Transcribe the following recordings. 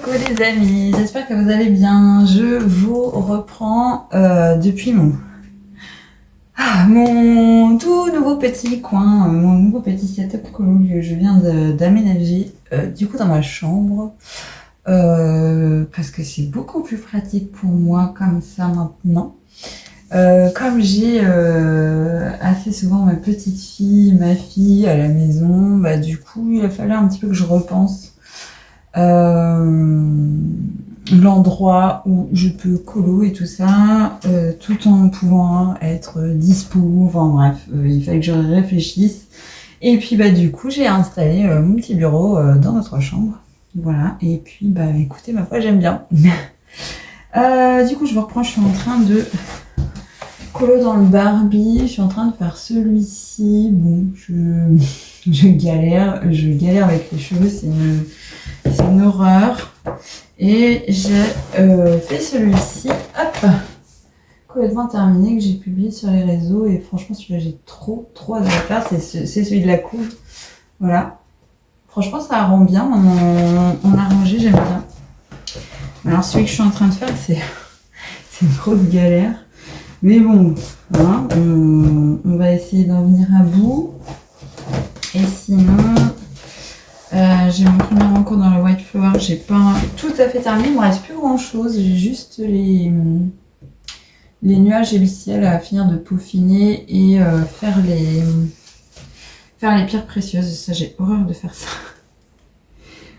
Coucou les amis, j'espère que vous allez bien. Je vous reprends depuis mon tout nouveau petit coin, mon nouveau petit setup colo que je viens d'aménager du coup dans ma chambre. Parce que c'est beaucoup plus pratique pour moi comme ça maintenant. Comme j'ai assez souvent ma petite fille, ma fille à la maison, bah du coup il a fallu un petit peu que je repense l'endroit où je peux colo et tout ça, tout en pouvant être dispo, enfin bref, il fallait que je réfléchisse. Et puis bah du coup j'ai installé mon petit bureau dans notre chambre, voilà, et puis bah écoutez, ma foi j'aime bien. Du coup je vous reprends, je suis en train de colo dans le Barbie, je suis en train de faire celui-ci, bon je galère avec les cheveux, c'est une horreur. Et j'ai fait celui-ci, hop, complètement terminé, que j'ai publié sur les réseaux. Et franchement, celui-là, j'ai trop hâte de le faire. C'est celui de la couve. Voilà. Franchement, ça rend bien. On a rangé, j'aime bien. Alors, celui que je suis en train de faire, c'est une grosse galère. Mais bon, hein, on va essayer d'en venir à bout. Et sinon... j'ai mon premier rencontre dans le White Flower, j'ai pas tout à fait terminé, il me reste plus grand chose, j'ai juste les nuages et le ciel à finir de peaufiner et faire les pierres précieuses. Ça, j'ai horreur de faire ça.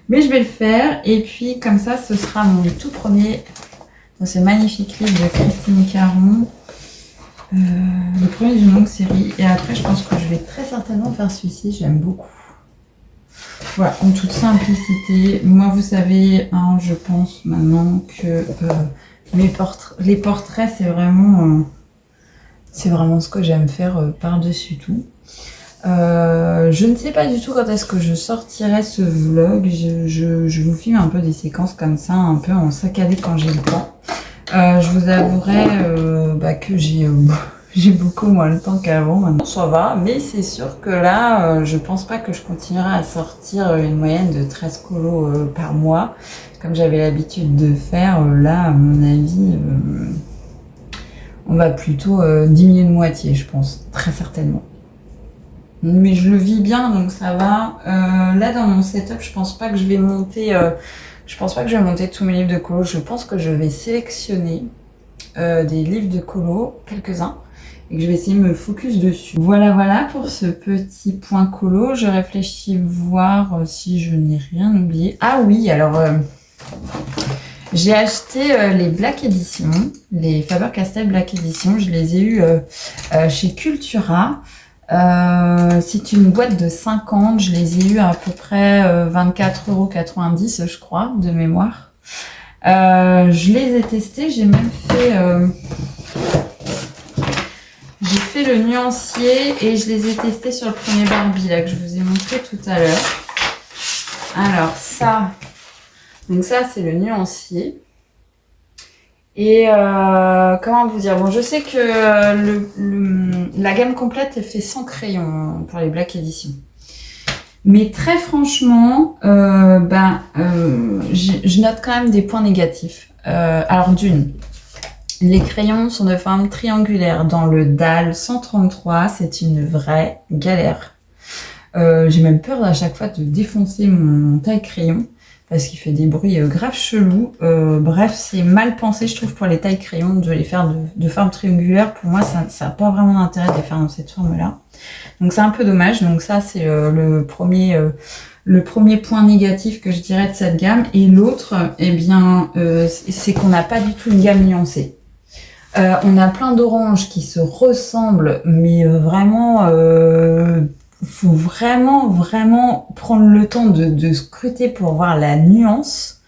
Mais je vais le faire, et puis comme ça, ce sera mon tout premier dans ce magnifique livre de Christine Caron. Le premier d'une longue série, et après je pense que je vais très certainement faire celui-ci, j'aime beaucoup. Voilà, en toute simplicité. Moi, vous savez, hein, je pense maintenant que les portraits, c'est vraiment ce que j'aime faire par-dessus tout. Je ne sais pas du tout quand est-ce que je sortirai ce vlog. Je vous filme un peu des séquences comme ça, un peu en saccadé quand j'ai le temps. Je vous avouerai que j'ai beaucoup moins le temps qu'avant, maintenant ça va, mais c'est sûr que là, je pense pas que je continuerai à sortir une moyenne de 13 colos par mois, comme j'avais l'habitude de faire. Là, à mon avis, on va plutôt diminuer de moitié, je pense, très certainement. Mais je le vis bien, donc ça va. Là, dans mon setup, je pense pas que je vais monter tous mes livres de colo. Je pense que je vais sélectionner des livres de colo, quelques-uns, et que je vais essayer de me focus dessus. Voilà pour ce petit point colo. Je réfléchis voir si je n'ai rien oublié. Ah oui, alors j'ai acheté les Black Edition, les Faber-Castell Black Edition. Je les ai eus chez Cultura. C'est une boîte de 50. Je les ai eus à peu près 24,90 €, je crois, de mémoire. Je les ai testés. J'ai même fait... J'ai fait le nuancier et je les ai testés sur le premier Barbie là que je vous ai montré tout à l'heure. Alors ça c'est le nuancier. Et comment vous dire, bon, je sais que la gamme complète elle fait 100 crayons pour les Black Edition. Mais très franchement, je note quand même des points négatifs. Alors d'une, les crayons sont de forme triangulaire. Dans le DAL 133, c'est une vraie galère. J'ai même peur à chaque fois de défoncer mon taille-crayon parce qu'il fait des bruits grave chelous. Bref, c'est mal pensé, je trouve, pour les tailles-crayons de les faire de forme triangulaire. Pour moi, ça n'a pas vraiment d'intérêt de les faire dans cette forme-là. Donc c'est un peu dommage. Donc ça, c'est le premier point négatif que je dirais de cette gamme. Et l'autre, c'est qu'on n'a pas du tout une gamme nuancée. On a plein d'oranges qui se ressemblent, mais vraiment, faut vraiment prendre le temps de scruter pour voir la nuance.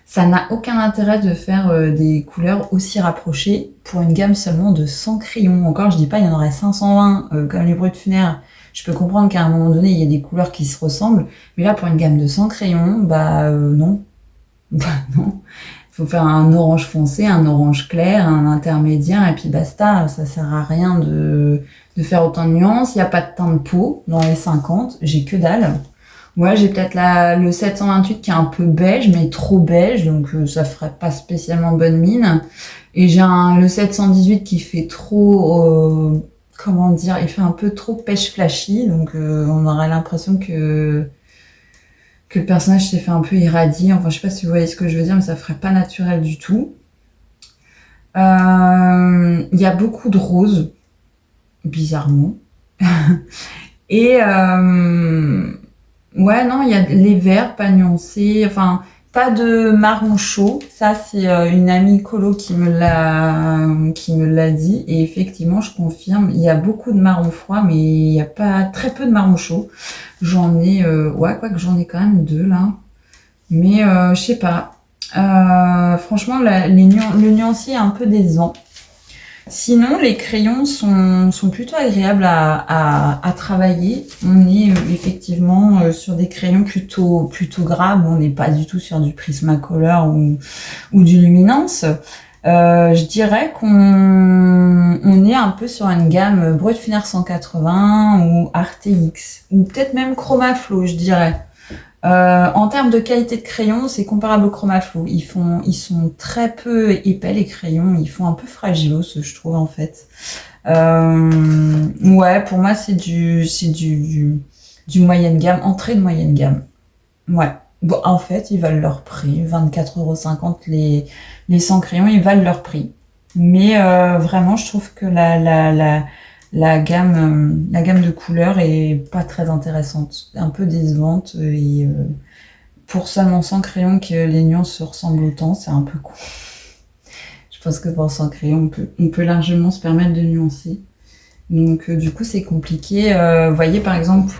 Ça n'a aucun intérêt de faire des couleurs aussi rapprochées pour une gamme seulement de 100 crayons. Encore, je dis pas il y en aurait 520 comme les bruits de funèbres. Je peux comprendre qu'à un moment donné, il y a des couleurs qui se ressemblent, mais là, pour une gamme de 100 crayons, non. Non. Il faut faire un orange foncé, un orange clair, un intermédiaire, et puis basta. Ça sert à rien de faire autant de nuances. Il n'y a pas de teint de peau dans les 50, j'ai que dalle. Ouais, j'ai peut-être le 728 qui est un peu beige, mais trop beige, donc ça ferait pas spécialement bonne mine. Et j'ai le 718 qui fait trop, comment dire, il fait un peu trop pêche flashy, donc on aurait l'impression que le personnage s'est fait un peu irradier. Enfin, je sais pas si vous voyez ce que je veux dire, mais ça ferait pas naturel du tout. Il y a beaucoup de roses, bizarrement. Et ouais, non, il y a les verts pas nuancés, enfin pas de marron chaud. Ça, c'est une amie colo qui me l'a dit. Et effectivement, je confirme, il y a beaucoup de marron froid, mais il y a pas très peu de marron chaud. J'en ai, ouais, quoi que j'en ai quand même 2 là. Mais je sais pas. Franchement, le nuancier est un peu décevant. Sinon, les crayons sont plutôt agréables à travailler. On est effectivement sur des crayons plutôt gras. Bon, on n'est pas du tout sur du Prismacolor ou du Luminance. Je dirais qu'on est un peu sur une gamme Brutfuner 180 ou RTX ou peut-être même Chromaflow, je dirais. En termes de qualité de crayon, c'est comparable au Chromaflow. Ils sont très peu épais les crayons, ils font un peu fragilos, je trouve en fait. Ouais, pour moi c'est du moyenne gamme, entrée de moyenne gamme. Ouais. Bon, en fait, ils valent leur prix, 24,50 € les 100 crayons, ils valent leur prix. Mais vraiment, je trouve que la gamme de couleurs est pas très intéressante, un peu décevante et pour seulement 100 crayons que les nuances se ressemblent autant, c'est un peu con. Je pense que pour 100 crayons, on peut largement se permettre de nuancer. Donc du coup, c'est compliqué. Vous voyez par exemple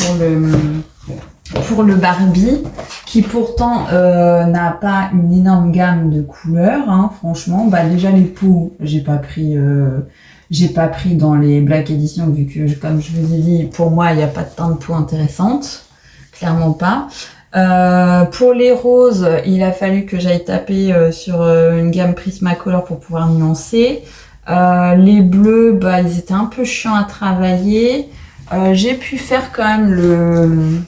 pour le Barbie, qui pourtant n'a pas une énorme gamme de couleurs, hein, franchement, bah déjà les peaux, j'ai pas pris dans les Black Edition, vu que, comme je vous ai dit, pour moi, il n'y a pas de teinte de peau intéressante. Clairement pas. Pour les roses, il a fallu que j'aille taper sur une gamme Prismacolor pour pouvoir nuancer. Les bleus, bah, ils étaient un peu chiants à travailler. J'ai pu faire quand même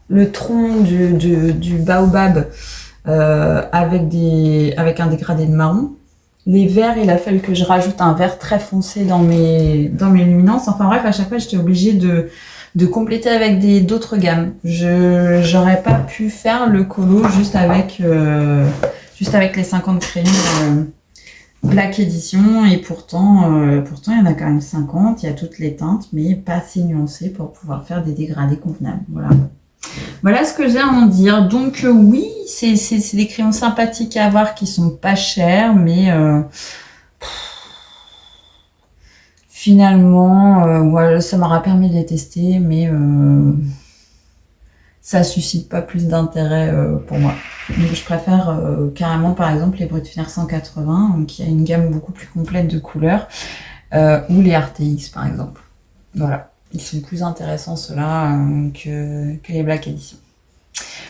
le tronc du baobab avec un dégradé de marron. Les verts, il a fallu que je rajoute un vert très foncé dans mes luminances. Enfin bref, à chaque fois, j'étais obligée de compléter avec d'autres gammes. J'aurais pas pu faire le colo juste avec les 50 crayons Black Edition. Et pourtant, il y en a quand même 50. Il y a toutes les teintes, mais pas assez nuancées pour pouvoir faire des dégradés convenables. Voilà ce que j'ai à en dire. Donc oui, c'est des crayons sympathiques à avoir qui sont pas chers, mais finalement, ouais, ça m'aura permis de les tester, mais ça suscite pas plus d'intérêt pour moi. Donc je préfère carrément par exemple les Brutfuner 180, qui a une gamme beaucoup plus complète de couleurs, ou les RTX par exemple. Voilà. Ils sont plus intéressants ceux-là que les Black Edition.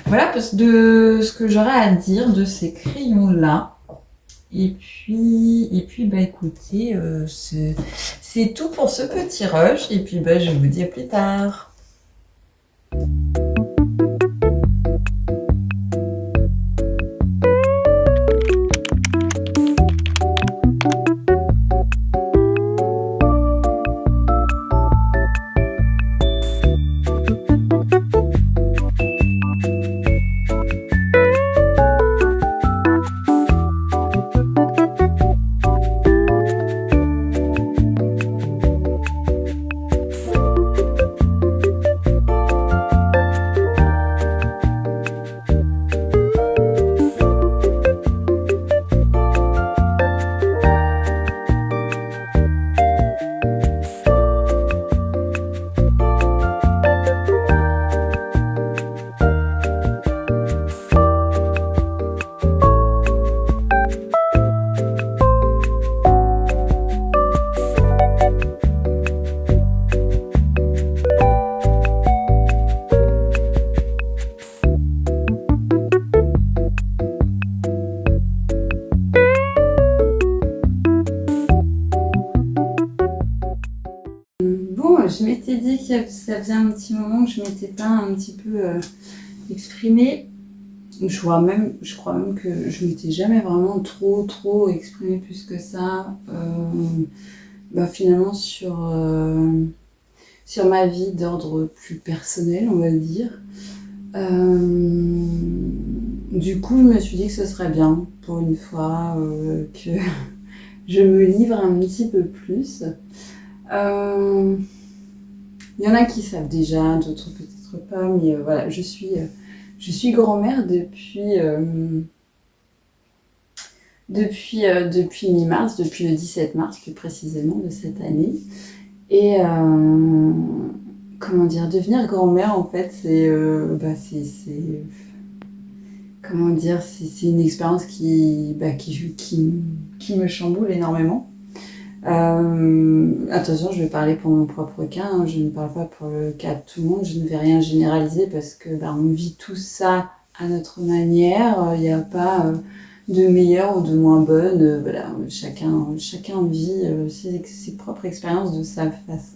Voilà de ce que j'aurais à dire de ces crayons-là. Et puis bah écoutez, c'est tout pour ce petit rush. Et puis bah je vous dis à plus tard. je m'étais dit que ça faisait un petit moment que je m'étais pas un petit peu exprimée. Je crois même que je m'étais jamais vraiment trop exprimée plus que ça. Finalement sur ma vie d'ordre plus personnel, on va dire. Du coup, je me suis dit que ce serait bien pour une fois que je me livre un petit peu plus. Il y en a qui savent déjà, d'autres peut-être pas, mais voilà, je suis grand-mère depuis mi-mars, depuis le 17 mars plus précisément de cette année. Et comment dire, devenir grand-mère en fait, c'est une expérience qui me chamboule énormément. Attention, je vais parler pour mon propre cas, hein, je ne parle pas pour le cas de tout le monde, je ne vais rien généraliser parce que on vit tout ça à notre manière, il n'y a pas de meilleure ou de moins bonne, voilà, chacun vit ses propres expériences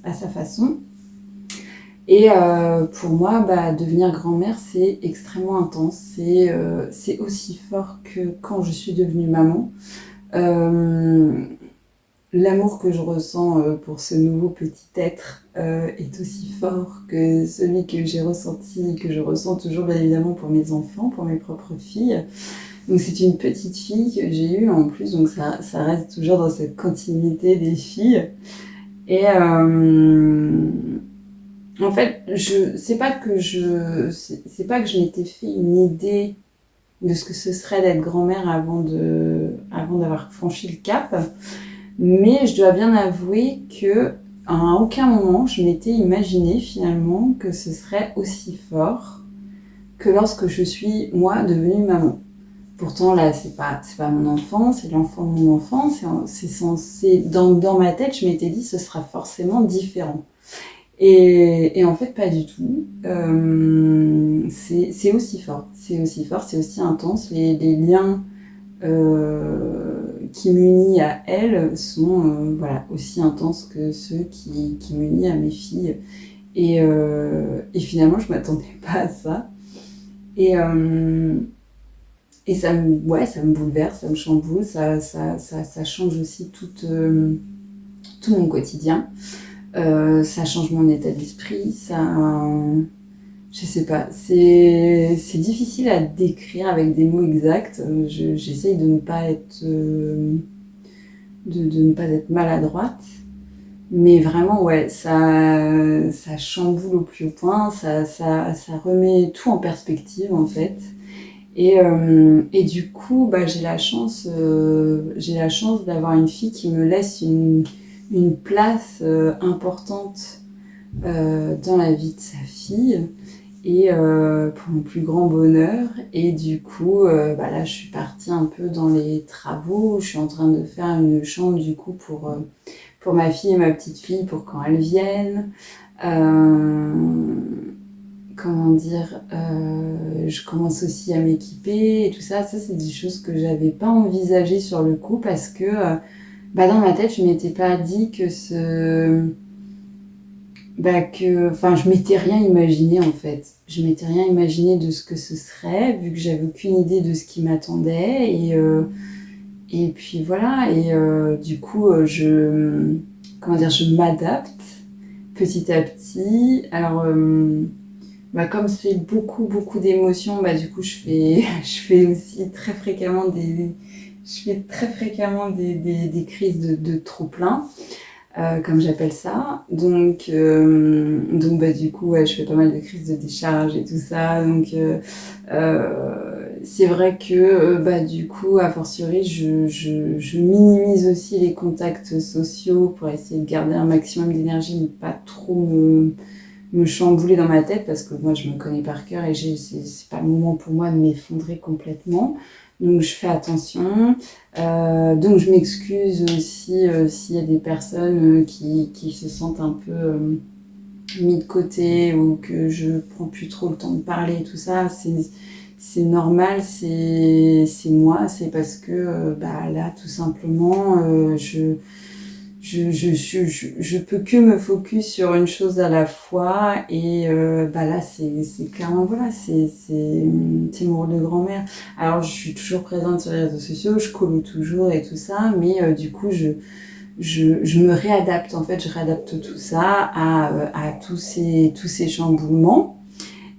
à sa façon. Et pour moi, devenir grand-mère, c'est extrêmement intense, c'est aussi fort que quand je suis devenue maman. L'amour que je ressens pour ce nouveau petit être est aussi fort que celui que j'ai ressenti et que je ressens toujours bien évidemment pour mes enfants, pour mes propres filles. Donc c'est une petite fille que j'ai eue en plus, donc ça reste toujours dans cette continuité des filles. Et en fait, c'est pas que je m'étais fait une idée de ce que ce serait d'être grand-mère avant d'avoir franchi le cap. Mais je dois bien avouer que à aucun moment je m'étais imaginé finalement que ce serait aussi fort que lorsque je suis moi devenue maman. Pourtant là c'est pas mon enfant, c'est l'enfant de mon enfant, c'est censé dans ma tête je m'étais dit ce sera forcément différent. Et en fait pas du tout. C'est aussi fort, c'est aussi intense. Les liens qui m'unit à elle sont aussi intenses que ceux qui m'unit à mes filles. Et finalement, je m'attendais pas à ça. Et ça me bouleverse, ça me chamboule, ça change aussi tout mon quotidien. Ça change mon état d'esprit, je sais pas, c'est difficile à décrire avec des mots exacts. J'essaye de ne pas être maladroite, mais vraiment ouais, ça chamboule au plus haut point, ça remet tout en perspective en fait. Et du coup, j'ai la chance d'avoir une fille qui me laisse une place importante dans la vie de sa fille. Et pour mon plus grand bonheur. Et du coup, là, je suis partie un peu dans les travaux. Je suis en train de faire une chambre, du coup, pour ma fille et ma petite fille, pour quand elles viennent. Comment dire, je commence aussi à m'équiper et tout ça. Ça, c'est des choses que j'avais pas envisagées sur le coup parce que, dans ma tête, je m'étais pas dit que je m'étais rien imaginé en fait. Je m'étais rien imaginé de ce que ce serait, vu que j'avais aucune idée de ce qui m'attendait. Et puis voilà, et du coup, je m'adapte petit à petit. Alors, comme c'est beaucoup d'émotions, du coup, je fais aussi très fréquemment des crises de trop-plein. Comme j'appelle ça. Donc du coup, je fais pas mal de crises de décharge et tout ça. Donc, c'est vrai que, du coup, a fortiori, je minimise aussi les contacts sociaux pour essayer de garder un maximum d'énergie, ne pas trop me chambouler dans ma tête parce que moi, je me connais par cœur et c'est pas le moment pour moi de m'effondrer complètement. Donc je fais attention, donc je m'excuse aussi s'il y a des personnes qui se sentent un peu mis de côté ou que je prends plus trop le temps de parler et tout ça, c'est normal, c'est moi, c'est parce que là tout simplement je peux que me focus sur une chose à la fois et là c'est clairement voilà c'est mon rôle de grand-mère. Alors je suis toujours présente sur les réseaux sociaux, je colle toujours et tout ça, mais du coup je me réadapte en fait, je réadapte tout ça à tous ces chamboulements.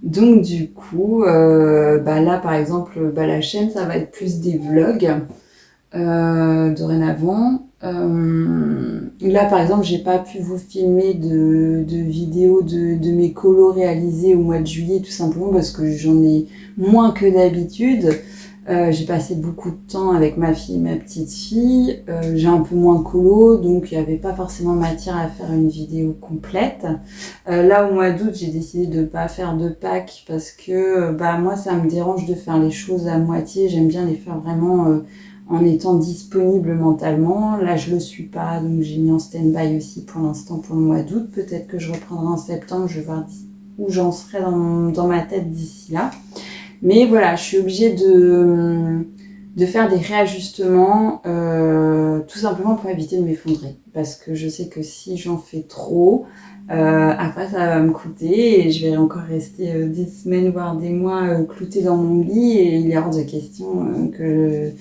Donc du coup là par exemple la chaîne ça va être plus des vlogs dorénavant. Là, par exemple, j'ai pas pu vous filmer de vidéos de mes colos réalisés au mois de juillet, tout simplement parce que j'en ai moins que d'habitude. J'ai passé beaucoup de temps avec ma fille et ma petite fille. J'ai un peu moins colo, donc il n'y avait pas forcément matière à faire une vidéo complète. Là, au mois d'août, j'ai décidé de pas faire de pack parce que moi, ça me dérange de faire les choses à moitié. J'aime bien les faire vraiment en étant disponible mentalement. Là, je le suis pas, donc j'ai mis en stand-by aussi pour l'instant pour le mois d'août. Peut-être que je reprendrai en septembre, je vais voir où j'en serai dans ma tête d'ici là. Mais voilà, je suis obligée de faire des réajustements tout simplement pour éviter de m'effondrer. Parce que je sais que si j'en fais trop, après ça va me coûter et je vais encore rester des semaines voire des mois cloutée dans mon lit et il est hors de question que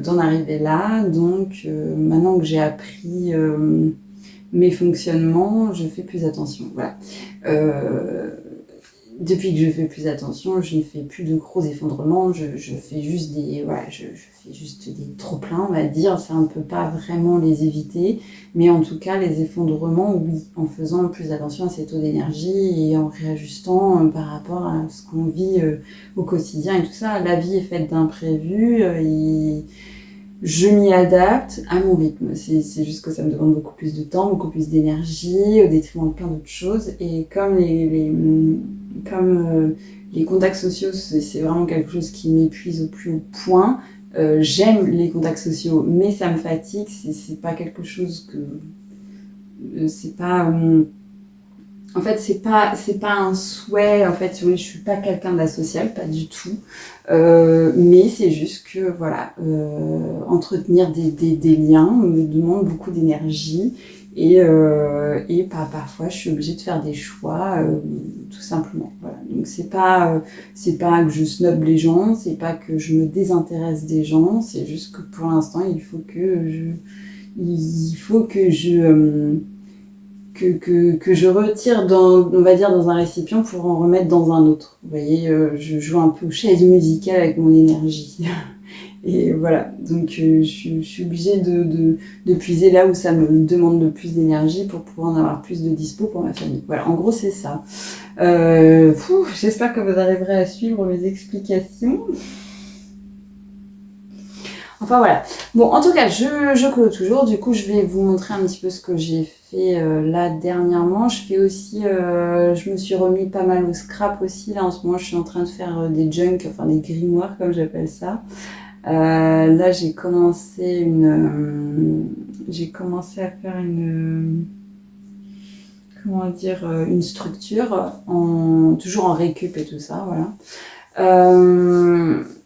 d'en arriver là. Donc maintenant que j'ai appris mes fonctionnements, je fais plus attention. Voilà. Depuis que je fais plus attention, je ne fais plus de gros effondrements, je fais juste je fais juste des trop-pleins, on va dire. Ça, on ne peut pas vraiment les éviter, mais en tout cas, les effondrements, oui, en faisant plus attention à ces taux d'énergie et en réajustant par rapport à ce qu'on vit au quotidien et tout ça. La vie est faite d'imprévus, je m'y adapte à mon rythme. C'est juste que ça me demande beaucoup plus de temps, beaucoup plus d'énergie, au détriment de plein d'autres choses. Et comme les contacts sociaux, c'est vraiment quelque chose qui m'épuise au plus haut point. J'aime les contacts sociaux, mais ça me fatigue. C'est pas quelque chose que c'est pas en fait c'est pas un souhait. En fait, je suis pas quelqu'un d'asocial, pas du tout. Mais c'est juste que voilà, entretenir des liens me demande beaucoup d'énergie et parfois je suis obligée de faire des choix tout simplement. Voilà. Donc c'est pas que je snobe les gens, c'est pas que je me désintéresse des gens, c'est juste que pour l'instant il faut que je retire on va dire dans un récipient pour en remettre dans un autre. Vous voyez, je joue un peu aux chaises musicales avec mon énergie. Et voilà, donc je suis obligée de puiser là où ça me demande le plus d'énergie pour pouvoir en avoir plus de dispo pour ma famille. Voilà, en gros c'est ça. J'espère que vous arriverez à suivre mes explications. Enfin voilà. Bon, en tout cas, je clôt toujours. Du coup, je vais vous montrer un petit peu ce que j'ai fait là dernièrement. Je fais aussi, je me suis remis pas mal au scrap aussi. Là, en ce moment, je suis en train de faire des junk, enfin des grimoires comme j'appelle ça. Là, j'ai commencé à faire une structure toujours en récup et tout ça, voilà.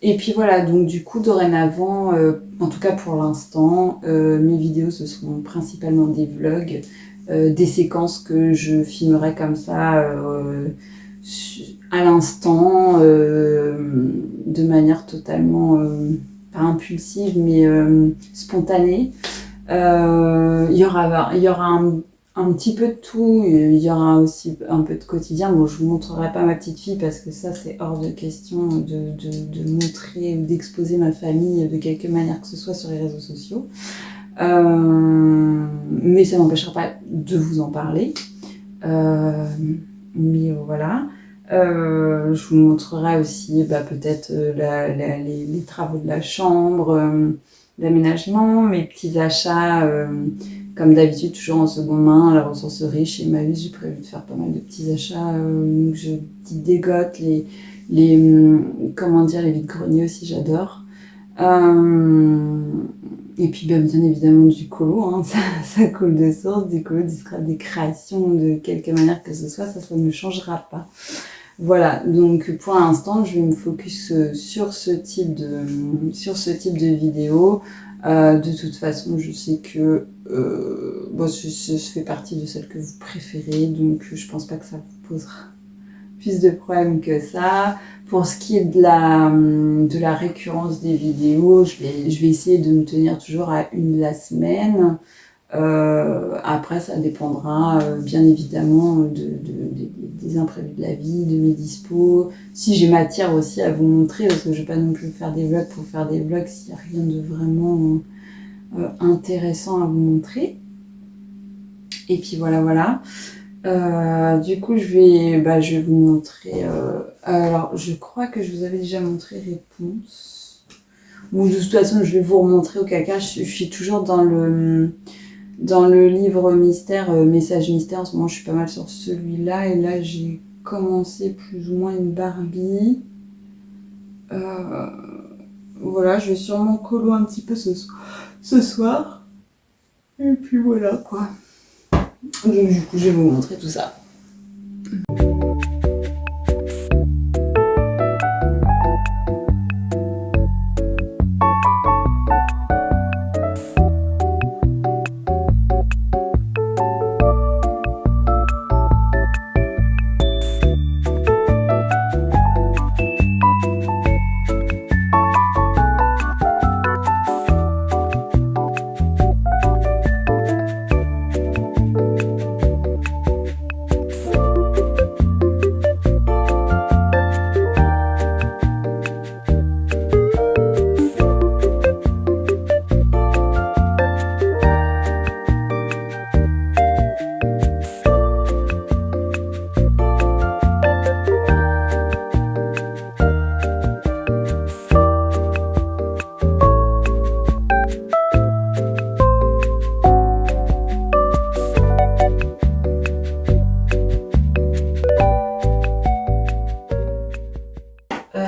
Et puis voilà, donc du coup dorénavant, en tout cas pour l'instant, mes vidéos ce seront principalement des vlogs, des séquences que je filmerai comme ça à l'instant, de manière totalement pas impulsive mais spontanée. Il y aura un petit peu de tout, il y aura aussi un peu de quotidien. Bon, je vous montrerai pas ma petite fille parce que ça c'est hors de question de montrer ou d'exposer ma famille de quelque manière que ce soit sur les réseaux sociaux. Mais ça n'empêchera pas de vous en parler. Mais voilà. Je vous montrerai aussi peut-être les travaux de la chambre, l'aménagement, mes petits achats. Comme d'habitude, toujours en seconde main, à la ressourcerie chez Emmaüs, j'ai prévu de faire pas mal de petits achats. Donc je dégote les vides-greniers aussi, j'adore. Et puis bien évidemment du colo, hein, ça coule de source, du colo, des créations de quelque manière que ce soit, ça ne changera pas. Voilà, donc pour l'instant, je vais me focus sur ce type de vidéo. De toute façon, je sais que ça fait partie de celles que vous préférez, donc je pense pas que ça vous posera plus de problèmes que ça. Pour ce qui est de la récurrence des vidéos, je vais essayer de me tenir toujours à une la semaine. Après, ça dépendra bien évidemment des imprévus de la vie, de mes dispos. Si j'ai matière aussi à vous montrer, parce que je vais pas non plus faire des vlogs pour faire des vlogs s'il n'y a rien de vraiment intéressant à vous montrer. Et puis voilà. Du coup, je vais vous montrer. Alors, je crois que je vous avais déjà montré Réponse. Ou de toute façon, je vais vous remontrer au cas. Je suis toujours dans le livre mystère, Message mystère. En ce moment, je suis pas mal sur celui-là. Et là, j'ai commencé plus ou moins une Barbie. Voilà, je vais sûrement colo un petit peu ce soir. Et puis voilà, quoi. Donc, du coup, je vais vous montrer tout ça.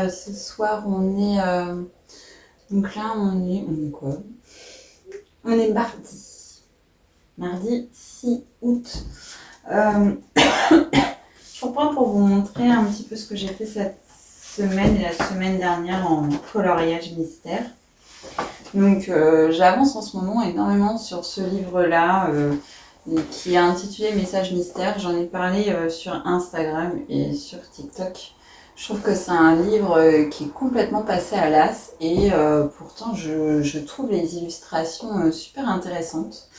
Ce soir, on est... Donc là, on est quoi? On est mardi 6 août. Je reprends pour vous montrer un petit peu ce que j'ai fait cette semaine et la semaine dernière en coloriage mystère. Donc j'avance en ce moment énormément sur ce livre-là qui est intitulé Message mystère. J'en ai parlé sur Instagram et sur TikTok. Je trouve que c'est un livre qui est complètement passé à l'as et pourtant je trouve les illustrations super intéressantes.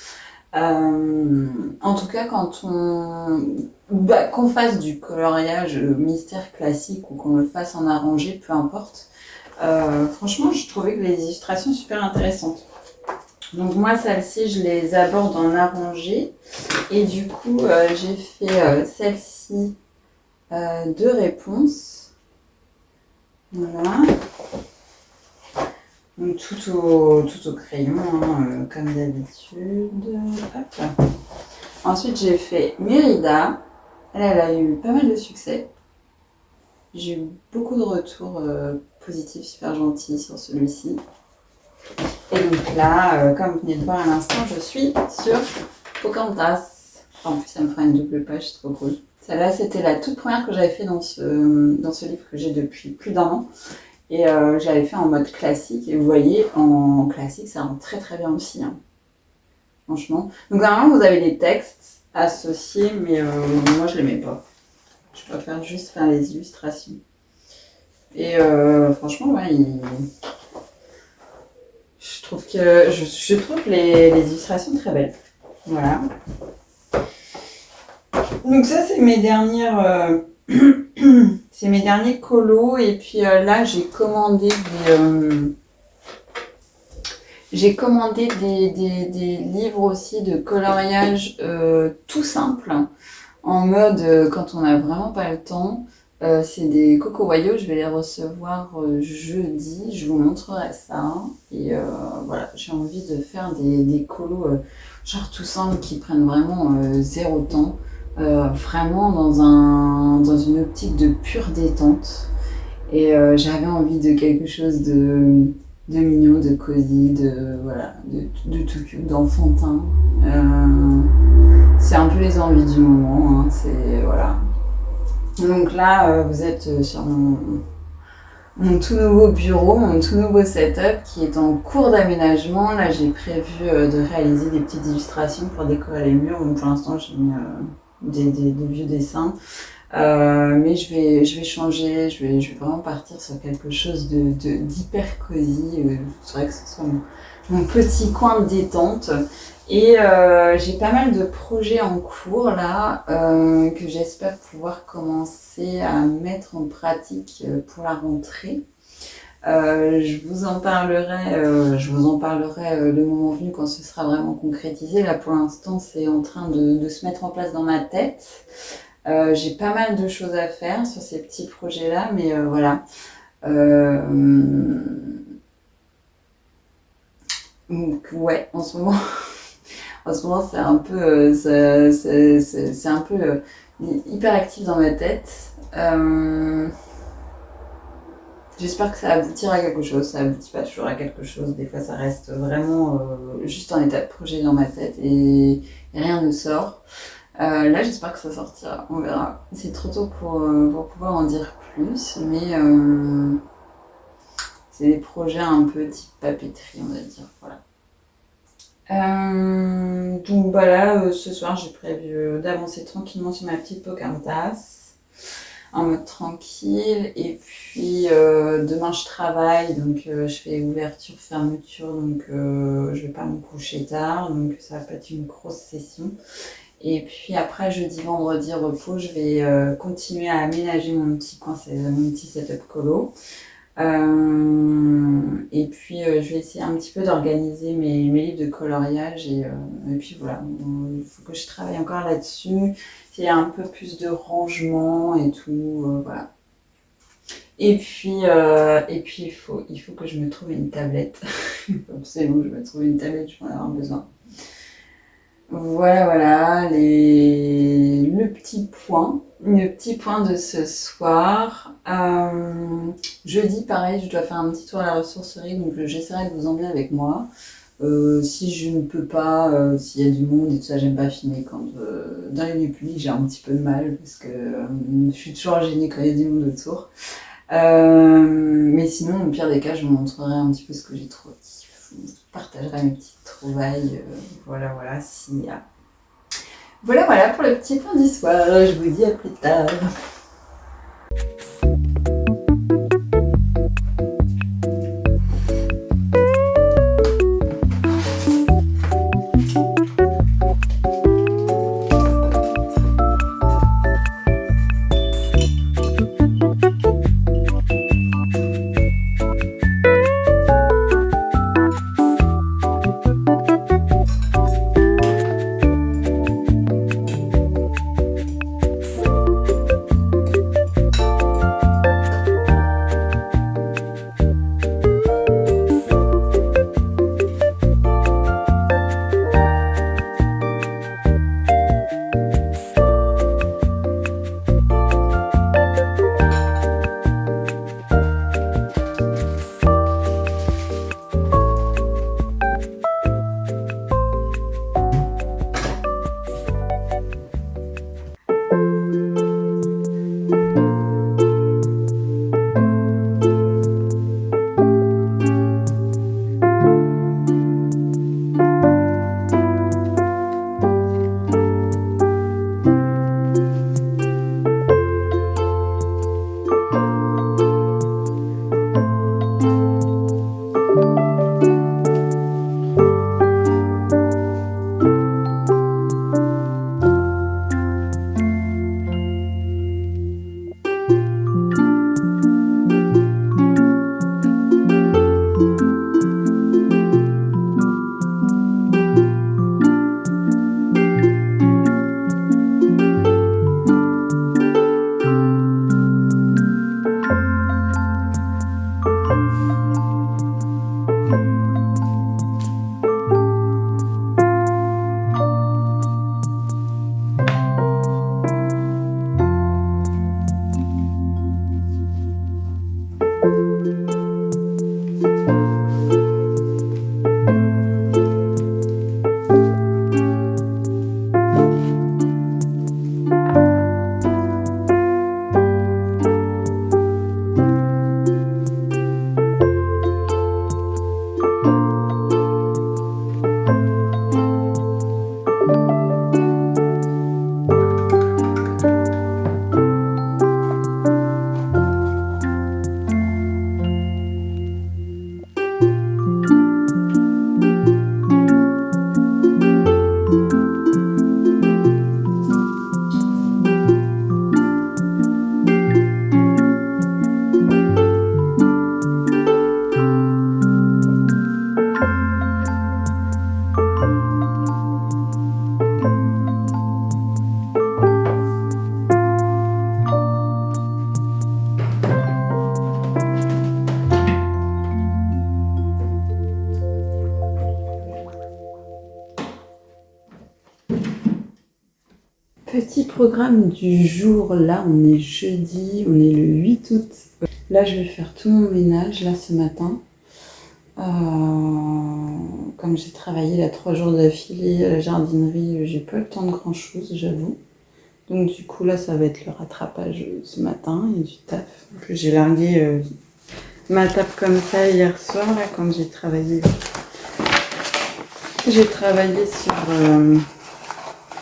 En tout cas, qu'on fasse du coloriage mystère classique ou qu'on le fasse en arrangé, peu importe. Franchement, je trouvais que les illustrations super intéressantes. Donc moi, celles-ci, je les aborde en arrangé et du coup, j'ai fait celle-ci de Réponse. Voilà. Donc tout au crayon, hein, comme d'habitude. Hop. Ensuite, j'ai fait Mérida. Elle a eu pas mal de succès. J'ai eu beaucoup de retours positifs, super gentils sur celui-ci. Et donc là, comme vous venez de voir à l'instant, je suis sur Pocahontas. En plus, ça me fera une double page, c'est trop cool. Celle-là, c'était la toute première que j'avais fait dans ce livre que j'ai depuis plus d'1 an. Et j'avais fait en mode classique. Et vous voyez, en classique, ça rend très très bien aussi. Hein. Franchement. Donc normalement, vous avez des textes associés, mais moi, je les mets pas. Je préfère juste faire les illustrations. Et franchement, ouais, je trouve les illustrations très belles. Voilà. Donc ça, c'est mes dernières... c'est mes derniers colos. Et puis là, j'ai commandé des livres aussi de coloriage tout simple. En mode, quand on n'a vraiment pas le temps. C'est des Coco Wayo, je vais les recevoir jeudi, je vous montrerai ça. Et voilà, j'ai envie de faire des colos genre tout simples qui prennent vraiment zéro temps. Vraiment dans une optique de pure détente. Et j'avais envie de quelque chose de mignon, de cosy, de tout cute, d'enfantin. C'est un peu les envies du moment, hein, c'est voilà. Donc là, vous êtes sur mon tout nouveau bureau, mon tout nouveau setup qui est en cours d'aménagement. Là, j'ai prévu de réaliser des petites illustrations pour décorer les murs. Donc, pour l'instant, j'ai mis des vieux dessins. Mais je vais changer, je vais vraiment partir sur quelque chose d'hyper cosy. C'est vrai que ce soit mon petit coin de détente. Et j'ai pas mal de projets en cours là que j'espère pouvoir commencer à mettre en pratique pour la rentrée. Je vous en parlerai le moment venu quand ce sera vraiment concrétisé. Là pour l'instant c'est en train de se mettre en place dans ma tête. J'ai pas mal de choses à faire sur ces petits projets là, mais voilà. Donc ouais, en ce moment c'est un peu, c'est un peu hyper actif dans ma tête. J'espère que ça aboutira à quelque chose. Ça aboutit pas toujours à quelque chose. Des fois, ça reste vraiment juste un état de projet dans ma tête et rien ne sort. Là, j'espère que ça sortira. On verra. C'est trop tôt pour pouvoir en dire plus, mais c'est des projets un peu type papeterie, on va dire. Voilà. Donc voilà, ce soir j'ai prévu d'avancer tranquillement sur ma petite Pocahontas en mode tranquille, et puis demain je travaille, donc je fais ouverture fermeture, donc je vais pas me coucher tard, donc ça va pas être une grosse session. Et puis après jeudi vendredi repos, je vais continuer à aménager mon petit coin, c'est mon petit setup colo. Et puis je vais essayer un petit peu d'organiser mes livres de coloriage, et puis voilà, il faut que je travaille encore là-dessus, il y a un peu plus de rangement et tout, voilà. Et puis il faut que je me trouve une tablette. Absolument, je vais me trouver une tablette, je vais en avoir besoin. Voilà, le petit point de ce soir. Jeudi, pareil, je dois faire un petit tour à la ressourcerie, donc j'essaierai de vous emmener avec moi. Si je ne peux pas, s'il y a du monde et tout ça, j'aime pas filmer quand dans les lieux publics, j'ai un petit peu de mal parce que je suis toujours gênée quand il y a du monde autour. Mais sinon, au pire des cas, je vous montrerai un petit peu ce que j'ai trouvé. Je partagerai mes petites trouvailles. Voilà, s'il y a. Voilà pour le petit point du soir. Je vous dis à plus tard. Petit programme du jour, là on est jeudi, on est le 8 août. Là je vais faire tout mon ménage là ce matin. Comme j'ai travaillé là 3 jours d'affilée à la jardinerie, j'ai pas eu le temps de grand chose, j'avoue. Donc du coup là ça va être le rattrapage ce matin et du taf. J'ai largué ma table comme ça hier soir là quand j'ai travaillé. J'ai travaillé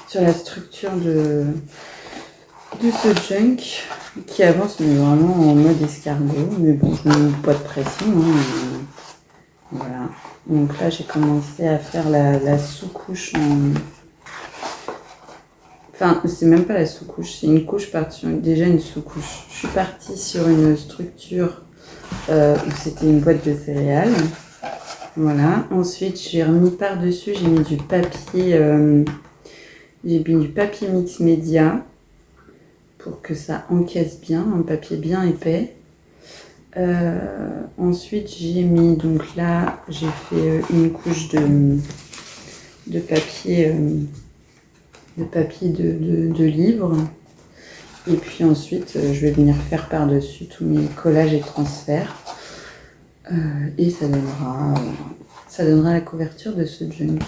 sur la structure de ce junk qui avance mais vraiment en mode escargot. Mais bon, je ne mets pas de pression. Hein. Voilà. Donc là, j'ai commencé à faire la sous-couche en... Enfin, c'est même pas la sous-couche, c'est une couche partie, déjà une sous-couche. Je suis partie sur une structure où c'était une boîte de céréales. Voilà. Ensuite, j'ai remis par-dessus, j'ai mis du papier... J'ai mis du papier mix média pour que ça encaisse bien, un papier bien épais. Ensuite, j'ai mis, donc là, j'ai fait une couche de papier, de livre. Et puis ensuite, je vais venir faire par-dessus tous mes collages et transferts. Et ça donnera la couverture de ce junk.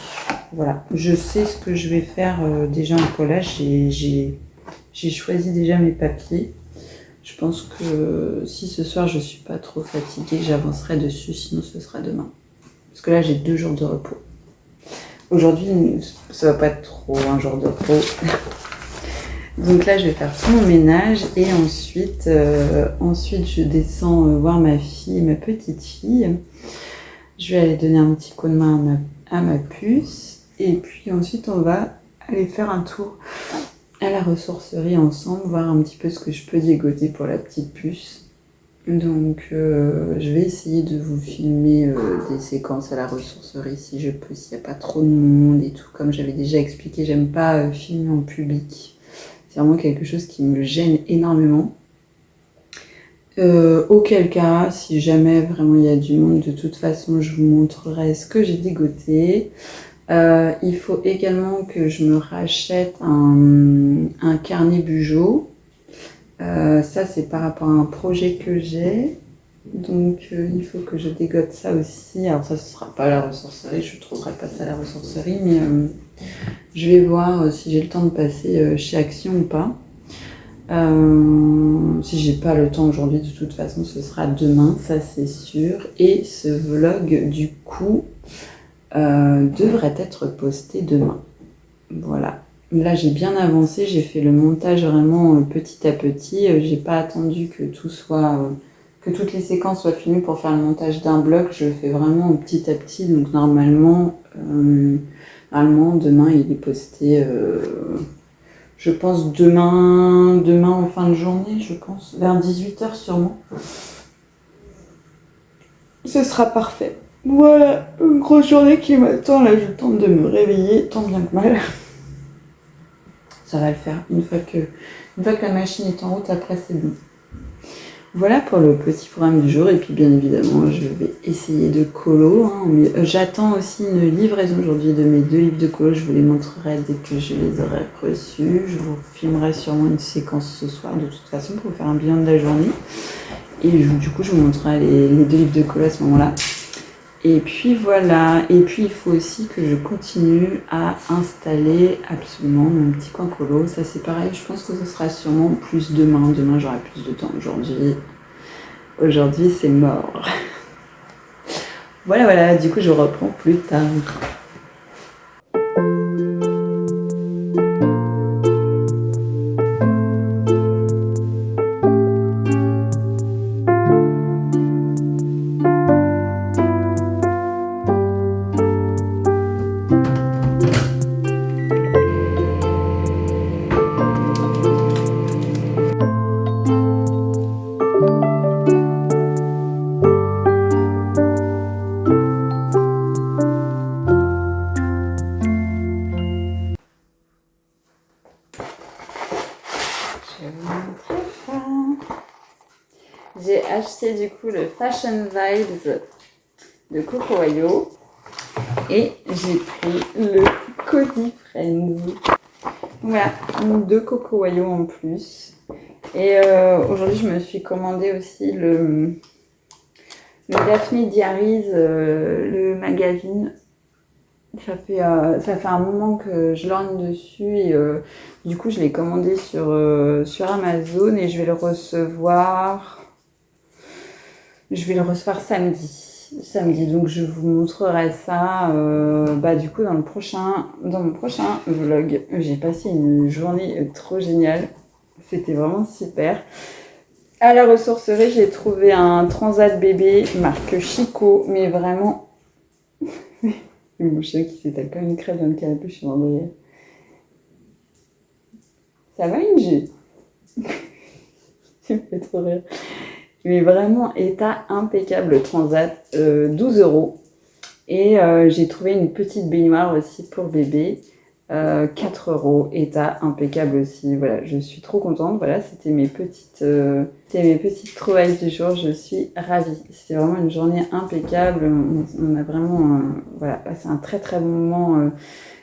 Voilà, je sais ce que je vais faire déjà en collage. J'ai choisi déjà mes papiers. Je pense que si ce soir je suis pas trop fatiguée, j'avancerai dessus, sinon ce sera demain. Parce que là j'ai 2 jours de repos. Aujourd'hui, ça va pas être trop un jour de repos. Donc là je vais faire tout mon ménage et ensuite je descends voir ma petite fille. Je vais aller donner un petit coup de main à ma puce. Et puis ensuite on va aller faire un tour à la ressourcerie ensemble, voir un petit peu ce que je peux dégoter pour la petite puce. Donc je vais essayer de vous filmer des séquences à la ressourcerie si je peux, s'il n'y a pas trop de monde et tout. Comme j'avais déjà expliqué, j'aime pas filmer en public. C'est vraiment quelque chose qui me gêne énormément. Auquel cas, si jamais vraiment il y a du monde, de toute façon je vous montrerai ce que j'ai dégoté. Il faut également que je me rachète un carnet Bugeaud. Ça c'est par rapport à un projet que j'ai. Donc il faut que je dégote ça aussi. Alors ça ce sera pas à la ressourcerie, je ne trouverai pas ça à la ressourcerie, mais je vais voir si j'ai le temps de passer chez Action ou pas. Si j'ai pas le temps aujourd'hui, de toute façon ce sera demain, ça c'est sûr. Et ce vlog du coup devrait être posté demain. Voilà. Là j'ai bien avancé, j'ai fait le montage vraiment petit à petit. J'ai pas attendu que que toutes les séquences soient finies pour faire le montage d'un bloc. Je le fais vraiment petit à petit. Donc normalement demain il est posté. Je pense demain en fin de journée, je pense, vers 18h sûrement. Ce sera parfait. Voilà, une grosse journée qui m'attend, là je tente de me réveiller, tant bien que mal. Ça va le faire, une fois que la machine est en route, après c'est bon. Voilà pour le petit programme du jour, et puis bien évidemment je vais essayer de colo. Hein. J'attends aussi une livraison aujourd'hui de mes 2 livres de colo, je vous les montrerai dès que je les aurai reçus. Je vous filmerai sûrement une séquence ce soir de toute façon pour faire un bilan de la journée. Et du coup je vous montrerai les 2 livres de colo à ce moment-là. Et puis voilà, et puis il faut aussi que je continue à installer absolument mon petit coin colo. Ça c'est pareil, je pense que ce sera sûrement plus demain. Demain j'aurai plus de temps. Aujourd'hui c'est mort. Voilà, du coup je reprends plus tard. J'ai acheté du coup le Fashion Vibes de Cocoayo et j'ai pris le Cozy Friends. Voilà, donc 2 Coco Wayo en plus. Et aujourd'hui, je me suis commandé aussi le Daphne Diaries, le magazine. Ça fait un moment que je lorgne dessus et du coup, je l'ai commandé sur Amazon et je vais le recevoir. Samedi, donc je vous montrerai ça du coup dans mon prochain vlog. J'ai passé une journée trop géniale, c'était vraiment super. À la ressourcerie, j'ai trouvé un transat bébé marque Chico, mais vraiment mon chien qui s'étale comme une crêpe dans le canapé, je suis en train. Ça va, Inge? Tu me fais trop rire. Mais vraiment, état impeccable, le transat, 12 €. Et j'ai trouvé une petite baignoire aussi pour bébé, 4 €, état impeccable aussi. Voilà, je suis trop contente. Voilà, c'était mes petites trouvailles du jour. Je suis ravie. C'était vraiment une journée impeccable. On a vraiment passé un très très bon moment.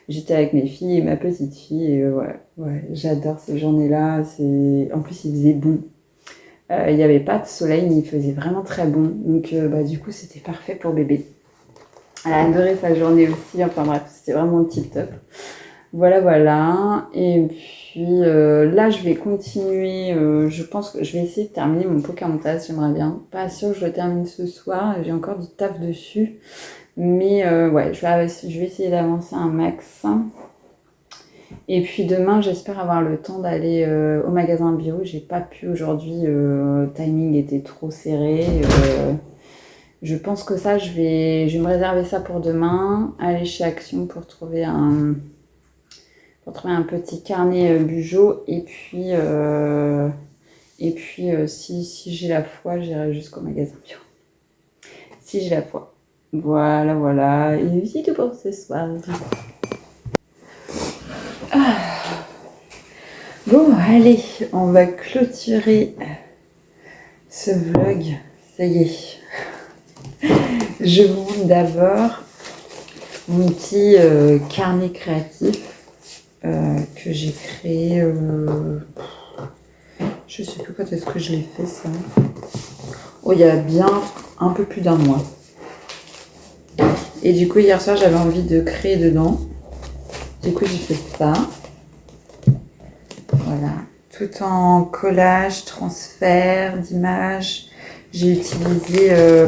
J'étais avec mes filles et ma petite fille. Et j'adore ces journées-là. En plus, il faisait bon. Il n'y avait pas de soleil, mais il faisait vraiment très bon. Donc, du coup, c'était parfait pour bébé. Elle a adoré sa journée aussi. Enfin bref, c'était vraiment tip top. Voilà. Et puis là, je vais continuer. Je pense que je vais essayer de terminer mon Pocahontas. J'aimerais bien. Pas sûr que je le termine ce soir. J'ai encore du taf dessus. Mais je vais essayer d'avancer un max. Et puis demain, j'espère avoir le temps d'aller au magasin bio. J'ai pas pu aujourd'hui, le timing était trop serré. Je pense que ça, je vais me réserver ça pour demain. Aller chez Action pour trouver un petit carnet Bugeaud. Et puis si j'ai la foi, j'irai jusqu'au magasin bio. Si j'ai la foi. Voilà. Et c'est tout pour ce soir. Bon, allez, on va clôturer ce vlog. Ça y est. Je vous montre d'abord mon petit carnet créatif que j'ai créé. Je sais plus quand est-ce que je l'ai fait ça. Oh, il y a bien un peu plus d'un mois. Et du coup, hier soir, j'avais envie de créer dedans. Du coup, j'ai fait ça. Voilà. Tout en collage, transfert d'images.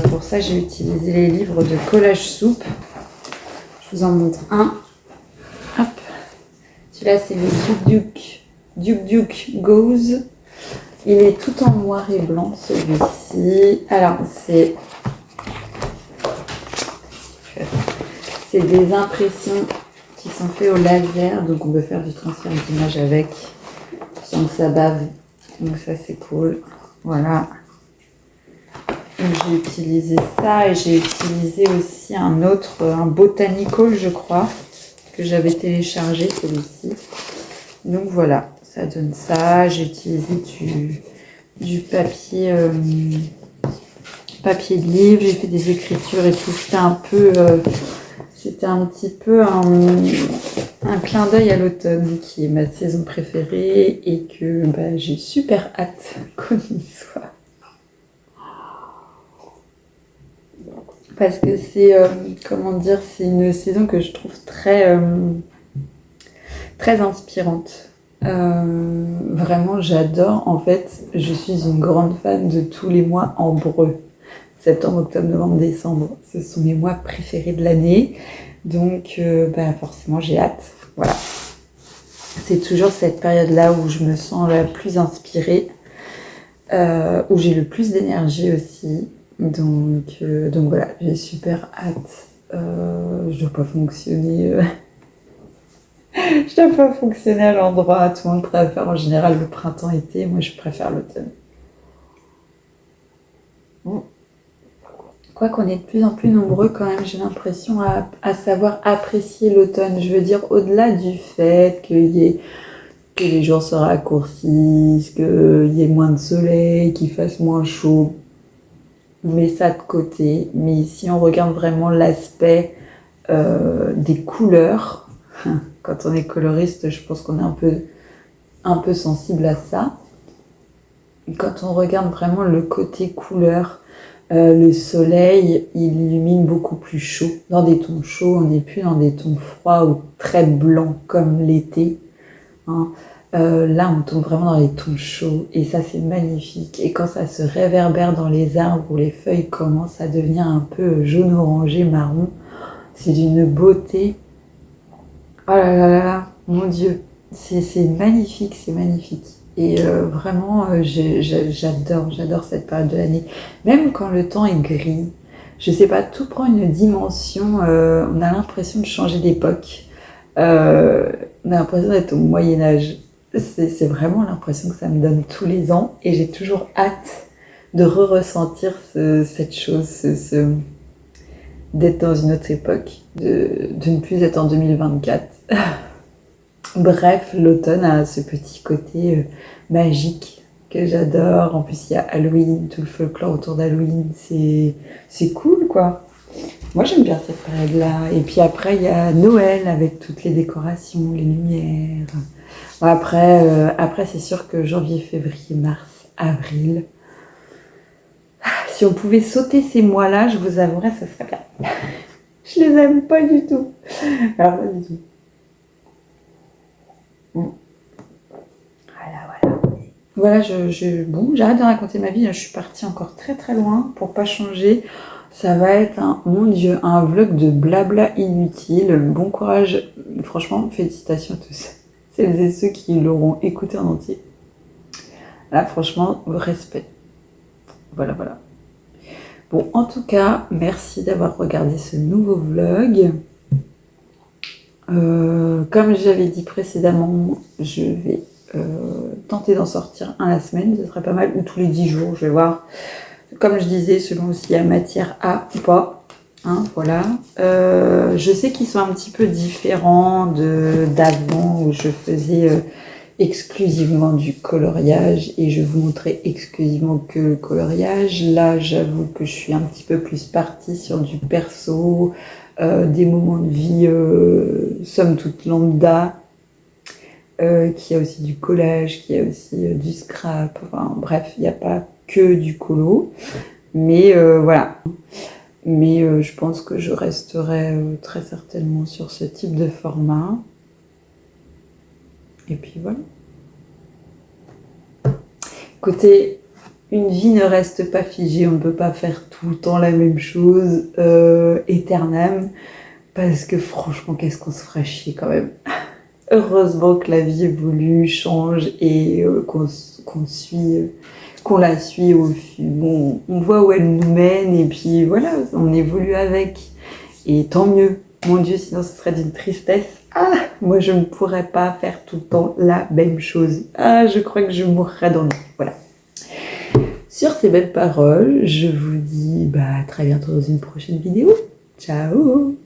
Pour ça, j'ai utilisé les livres de Collage Soupe. Je vous en montre un. Hop. Celui-là, c'est le Duke Goes. Il est tout en noir et blanc, celui-ci. Alors, c'est des impressions qui sont faites au laser. Donc, on peut faire du transfert d'images avec, sans que ça bave. Donc, ça, c'est cool. Voilà. J'ai utilisé ça et j'ai utilisé aussi un Botanical, je crois, que j'avais téléchargé, celui-ci. Donc voilà, ça donne ça. J'ai utilisé du papier, papier de livre. J'ai fait des écritures et tout. C'était un petit peu un clin d'œil à l'automne, qui est ma saison préférée et que j'ai super hâte qu'on y soit. Parce que c'est une saison que je trouve très inspirante. Vraiment, j'adore. En fait, je suis une grande fan de tous les mois en breu. Septembre, octobre, novembre, décembre, ce sont mes mois préférés de l'année. Donc, forcément, j'ai hâte. Voilà. C'est toujours cette période-là où je me sens la plus inspirée, où j'ai le plus d'énergie aussi. Donc voilà, j'ai super hâte. Je dois pas fonctionner. Je dois pas fonctionner à l'endroit. Tout le monde préfère en général le printemps-été. Moi, je préfère l'automne. Quoi qu'on est de plus en plus nombreux quand même, j'ai l'impression à savoir apprécier l'automne. Je veux dire, au-delà du fait que les jours se raccourcissent, qu'il y ait moins de soleil, qu'il fasse moins chaud. On met ça de côté, mais si on regarde vraiment l'aspect des couleurs, quand on est coloriste, je pense qu'on est un peu sensible à ça. Quand on regarde vraiment le côté couleur, le soleil, il illumine beaucoup plus chaud. Dans des tons chauds, on n'est plus dans des tons froids ou très blancs comme l'été. Hein. Là, on tombe vraiment dans les tons chauds et ça, c'est magnifique. Et quand ça se réverbère dans les arbres où les feuilles commencent à devenir un peu jaune, orangé, marron, c'est d'une beauté. Oh là là là là, mon Dieu, c'est magnifique, c'est magnifique. Et vraiment, j'adore cette période de l'année. Même quand le temps est gris, je sais pas, tout prend une dimension, on a l'impression de changer d'époque. On a l'impression d'être au Moyen-Âge. C'est vraiment l'impression que ça me donne tous les ans. Et j'ai toujours hâte de ressentir cette chose, d'être dans une autre époque, de ne plus être en 2024. Bref, l'automne a ce petit côté magique que j'adore. En plus, il y a Halloween, tout le folklore autour d'Halloween. C'est cool, quoi. Moi, j'aime bien cette période-là. Et puis après, il y a Noël avec toutes les décorations, les lumières. Bon, après c'est sûr que janvier, février, mars, avril... Si on pouvait sauter ces mois-là, je vous avouerais, ça serait bien. Je les aime pas du tout. Alors, pas du tout. Voilà, j'arrête de raconter ma vie. Je suis partie encore très très loin pour pas changer. Ça va être mon Dieu, un vlog de blabla inutile. Bon courage. Franchement, félicitations à tous. Celles et ceux qui l'auront écouté en entier. Là, franchement, respect. Voilà. Bon, en tout cas, merci d'avoir regardé ce nouveau vlog. Comme j'avais dit précédemment, je vais tenter d'en sortir un la semaine, ce serait pas mal, ou tous les 10 jours, je vais voir. Comme je disais, selon s'il y a matière à ou pas. Hein, voilà. Je sais qu'ils sont un petit peu différents d'avant, où je faisais exclusivement du coloriage et je vous montrais exclusivement que le coloriage. Là, j'avoue que je suis un petit peu plus partie sur du perso, des moments de vie somme toute lambda, qui a aussi du collage, qui a aussi du scrap, enfin bref, il n'y a pas que du colo, mais voilà. Mais je pense que je resterai très certainement sur ce type de format. Et puis voilà. Côté, une vie ne reste pas figée, on ne peut pas faire tout le temps la même chose, éternelle, parce que franchement, qu'est-ce qu'on se ferait chier quand même. Heureusement que la vie évolue, change et qu'on la suit au fil. Bon, on voit où elle nous mène et puis voilà, on évolue avec. Et tant mieux. Mon Dieu, sinon ce serait d'une tristesse. Ah, moi je ne pourrais pas faire tout le temps la même chose. Ah, je crois que je mourrais d'ennui. Voilà. Sur ces belles paroles, je vous dis à très bientôt dans une prochaine vidéo. Ciao!